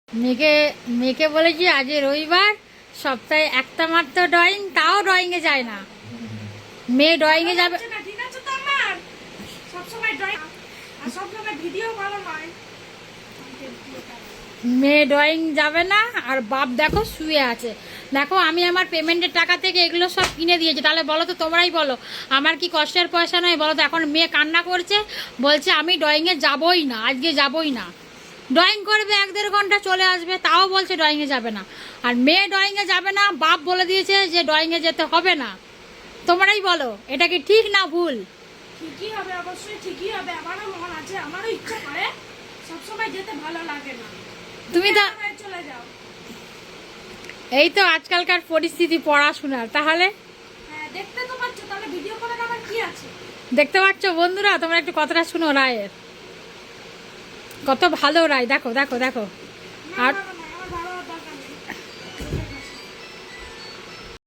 মেয়েকে মেয়েকে বলেছি আজ রবিবার, সপ্তাহে একটা মাত্র ড্রয়িং, তাও ড্রয়িংয়ে যায় না। মেয়ে ড্রয়িংয়ে যাবে, ঠিক আছে তো আমার সবসময় ড্রয়িং আর সবসময় ভিডিও ভালো নয়। মেয়ে ড্রয়িং যাবে না, আর বাপ দেখো শুয়ে আছে। দেখো আমি আমার পেমেন্টের টাকা থেকে এগুলো সব কিনে দিয়েছি। তাহলে বলো তো, তোমরাই বলো আমার কি কষ্টের পয়সা নয়? বলো তো। এখন মেয়ে কান্না করছে, বলছে আমি ড্রয়িংয়ে যাবই না, আজকে যাবই না। ড্রয়িং করবে 1-1.5 ঘন্টা, চলে আসবে, তাও বলছে ড্রয়িংয়ে যাবে না। আর মেয়ে ড্রয়িংয়ে যাবে না, বাপ বলে দিয়েছে যে ড্রয়িংয়ে যেতে হবে না। তোমরাই বলো এটা কি ঠিক না ভুল? ঠিকই হবে, অবশ্যই ঠিকই হবে। আমারও মন আছে, আমারও ইচ্ছা করে, সবসময় যেতে ভালো লাগে না। তুমি তো চলে যাও। এই তো আজকালকার পরিস্থিতি পড়াশোনার। তাহলে হ্যাঁ, দেখতে তো পাচ্ছ, তাহলে ভিডিও করার আবার কি আছে? দেখতে পাচ্ছ বন্ধুরা, তোমরা একটু কথাটা শুনো রায়ের। কত ভালো রায়, দেখো দেখো দেখো। না, আর না, না,